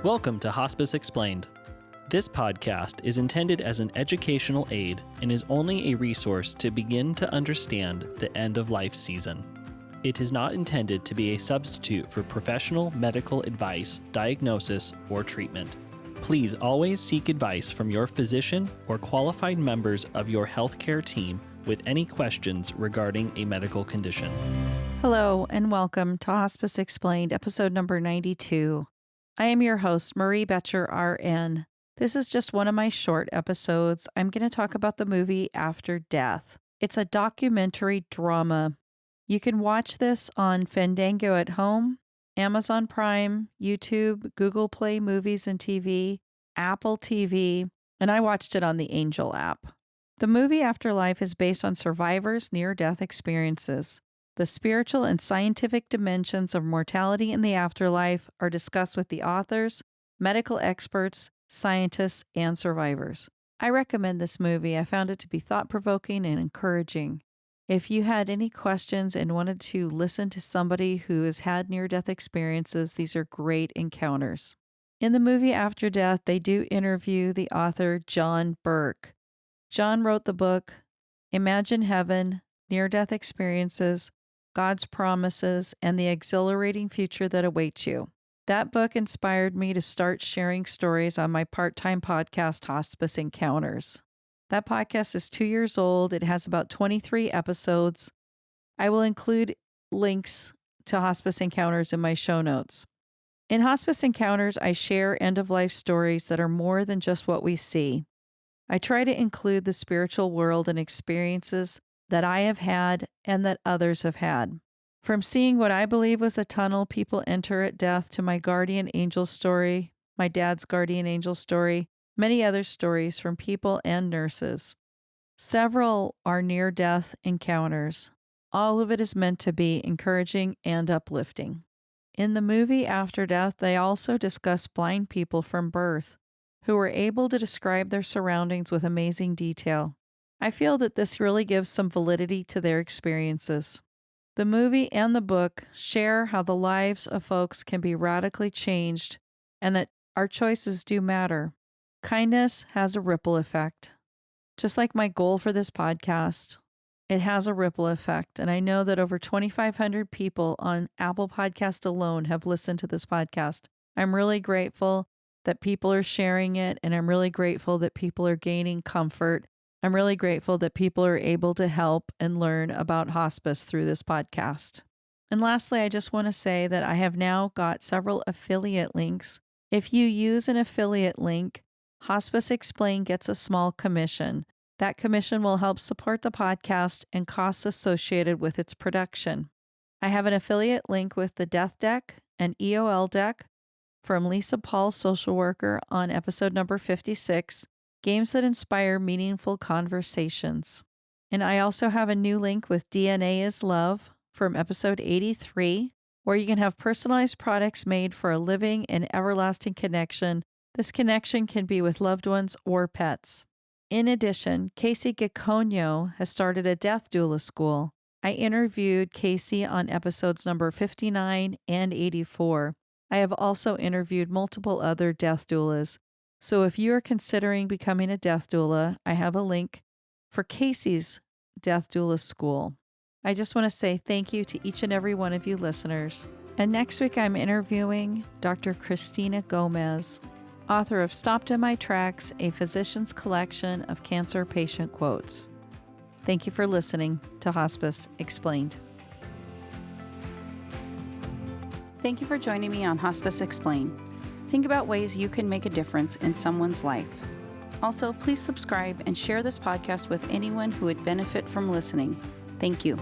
Welcome to Hospice Explained. This podcast is intended as an educational aid and is only a resource to begin to understand the end-of-life season. It is not intended to be a substitute for professional medical advice, diagnosis, or treatment. Please always seek advice from your physician or qualified members of your healthcare team with any questions regarding a medical condition. Hello and welcome to Hospice Explained, episode number 92. I am your host, Marie Betcher, RN. This is just one of my short episodes. I'm going to talk about the movie After Death. It's a documentary drama. You can watch this on Fandango at Home, Amazon Prime, YouTube, Google Play Movies and TV, Apple TV, and I watched it on the Angel app. The movie Afterlife is based on survivors' near-death experiences. The spiritual and scientific dimensions of mortality in the afterlife are discussed with the authors, medical experts, scientists, and survivors. I recommend this movie. I found it to be thought-provoking and encouraging. If you had any questions and wanted to listen to somebody who has had near-death experiences, these are great encounters. In the movie After Death, they do interview the author John Burke. John wrote the book Imagine Heaven, Near-Death Experiences, God's Promises, and the Exhilarating Future That Awaits You. That book inspired me to start sharing stories on my part-time podcast, Hospice Encounters. That podcast is 2 years old. It has about 23 episodes. I will include links to Hospice Encounters in my show notes. In Hospice Encounters, I share end-of-life stories that are more than just what we see. I try to include the spiritual world and experiences that I have had and that others have had. From seeing what I believe was the tunnel people enter at death to my guardian angel story, my dad's guardian angel story, many other stories from people and nurses. Several are near-death encounters. All of it is meant to be encouraging and uplifting. In the movie After Death, they also discuss blind people from birth who were able to describe their surroundings with amazing detail. I feel that this really gives some validity to their experiences. The movie and the book share how the lives of folks can be radically changed and that our choices do matter. Kindness has a ripple effect. Just like my goal for this podcast, it has a ripple effect. And I know that over 2,500 people on Apple Podcast alone have listened to this podcast. I'm really grateful that people are sharing it, and I'm really grateful that people are gaining comfort. I'm really grateful that people are able to help and learn about hospice through this podcast. And lastly, I just want to say that I have now got several affiliate links. If you use an affiliate link, Hospice Explained gets a small commission. That commission will help support the podcast and costs associated with its production. I have an affiliate link with the Death Deck and EOL Deck from Lisa Paul, social worker, on episode number 56, Games That Inspire Meaningful Conversations. And I also have a new link with DNA is Love from episode 83, where you can have personalized products made for a living and everlasting connection. This connection can be with loved ones or pets. In addition, Kacie Gikonyo has started a death doula school. I interviewed Kacie on episodes number 59 and 84. I have also interviewed multiple other death doulas. So if you are considering becoming a death doula, I have a link for Kacie's Death Doula School. I just want to say thank you to each and every one of you listeners. And next week I'm interviewing Dr. Christina Gomez, author of Stopped in My Tracks, a physician's collection of cancer patient quotes. Thank you for listening to Hospice Explained. Thank you for joining me on Hospice Explained. Think about ways you can make a difference in someone's life. Also, please subscribe and share this podcast with anyone who would benefit from listening. Thank you.